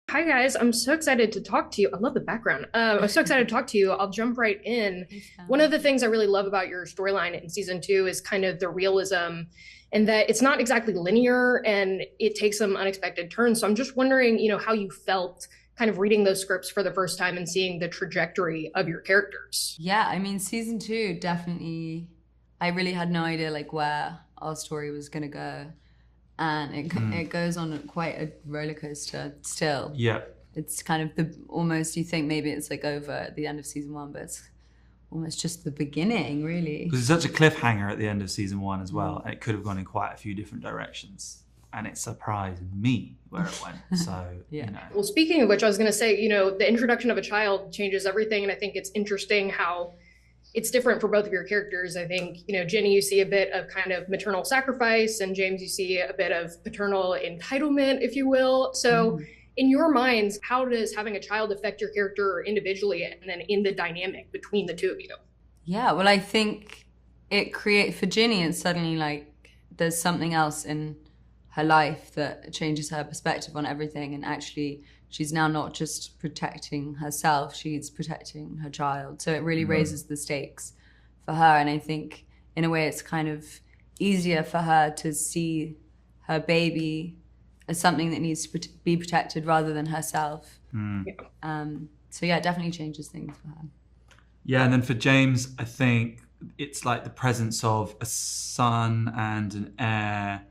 Hi guys, I'm so excited to talk to you. I love the background. I'm so excited to talk to you. I'll jump right in. Thanks, One Sam. of the things I really love about your storyline in season two is kind of the realism and that it's not exactly linear and it takes some unexpected turns. So I'm just wondering, how you felt kind of reading those scripts for the first time and seeing the trajectory of your characters. Yeah, I mean, season two definitely. I really had no idea like where our story was gonna go, and it goes on quite a roller coaster. Still, Yeah. it's kind of the almost you think maybe it's like over at the end of season one, but it's almost just the beginning, really. Because it's such a cliffhanger at the end of season one as well. And it could have gone in quite a few different directions. And it surprised me where it went. So, Yeah. Well, speaking of which, I was going to say, the introduction of a child changes everything. And I think it's interesting how it's different for both of your characters. I think, Jinny, you see a bit of kind of maternal sacrifice, and James, you see a bit of paternal entitlement, if you will. So, in your minds, how does having a child affect your character individually and then in the dynamic between the two of you? Yeah, well, I think it create for Ginny, it's suddenly like there's something else in her life that changes her perspective on everything. And actually, she's now not just protecting herself, she's protecting her child. So it really raises the stakes for her. And I think in a way, it's kind of easier for her to see her baby as something that needs to be protected rather than herself. So yeah, it definitely changes things for her. Yeah, and then for James, I think it's like the presence of a son and an heir,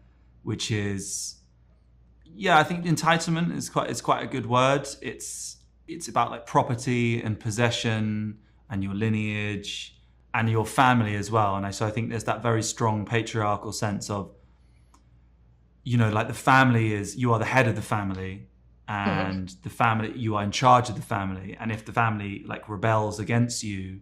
which is, yeah, I think entitlement is quite a good word. It's about like property and possession and your lineage and your family as well. And so I think there's that very strong patriarchal sense of, like the family is, you are the head of the family, and the family, you are in charge of the family. And if the family like rebels against you,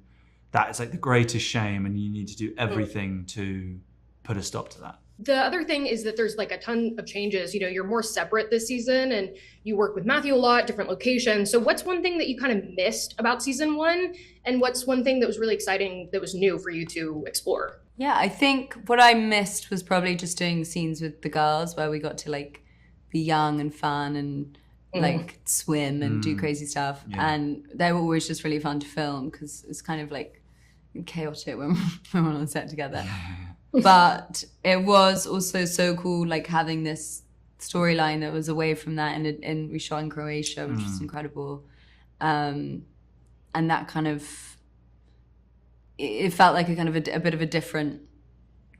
that is like the greatest shame, and you need to do everything to put a stop to that. The other thing is that there's like a ton of changes. You're more separate this season and you work with Matthew a lot, different locations. So what's one thing that you kind of missed about season one? And what's one thing that was really exciting that was new for you to explore? Yeah, I think what I missed was probably just doing scenes with the girls where we got to like be young and fun and like swim and do crazy stuff. Yeah. And they were always just really fun to film because it's kind of like chaotic when we're on set together. But it was also so cool, like having this storyline that was away from that, and we shot in Croatia, which was incredible. And that kind of, it felt like a kind of a bit of a different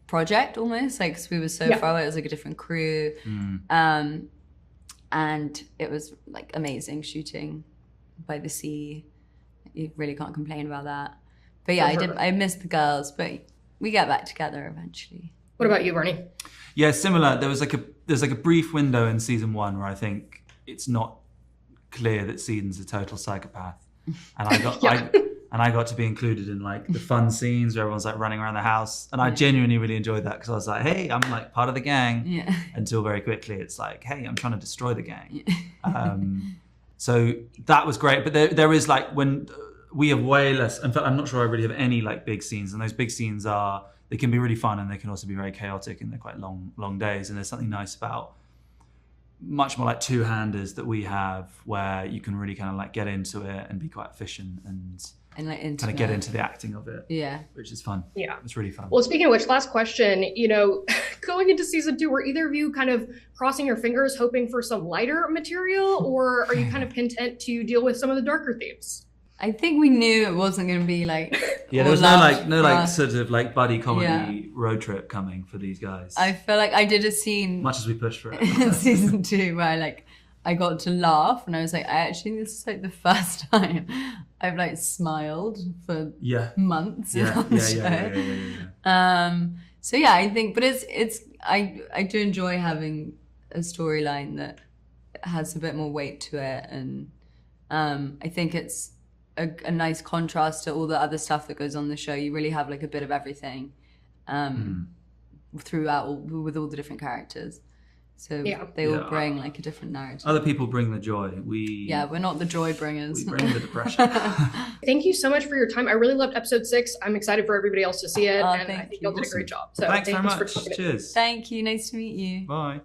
project almost, like, because we were so far away. It was like a different crew. And it was like amazing shooting by the sea. You really can't complain about that. But yeah, I missed the girls, but we get back together eventually. What about you, Barney? Yeah, similar. There's like a brief window in season one where I think it's not clear that Seadown's a total psychopath, and I got to be included in like the fun scenes where everyone's like running around the house, and I genuinely really enjoyed that because I was like, hey, I'm like part of the gang. Yeah. Until very quickly it's like, hey, I'm trying to destroy the gang. So that was great, but there is like when we have way less. In fact, I'm not sure I really have any like big scenes, and those big scenes they can be really fun and they can also be very chaotic and they're quite long days. And there's something nice about much more like two-handers that we have where you can really kind of like get into it and be quite efficient and like kind of get into the acting of it. Yeah. Which is fun. Yeah. It's really fun. Well, speaking of which, last question, going into season two, were either of you kind of crossing your fingers, hoping for some lighter material, or are you kind of content to deal with some of the darker themes? I think we knew it wasn't going to be like Yeah, there was no sort of like buddy comedy road trip coming for these guys. I feel like I did a scene Much as we pushed for it. in season two where I got to laugh, and I was like, this is like the first time I've like smiled for months on the show. So yeah, I think, but I do enjoy having a storyline that has a bit more weight to it, and I think it's a nice contrast to all the other stuff that goes on the show. You really have like a bit of everything throughout with all the different characters. So they all bring like a different narrative. Other people bring the joy. We're not the joy bringers. We bring the depression. Thank you so much for your time. I really loved episode 6. I'm excited for everybody else to see it, and I think you. y'all did a great job. So Thanks very for much. talking. Cheers. Thank you. Nice to meet you. Bye.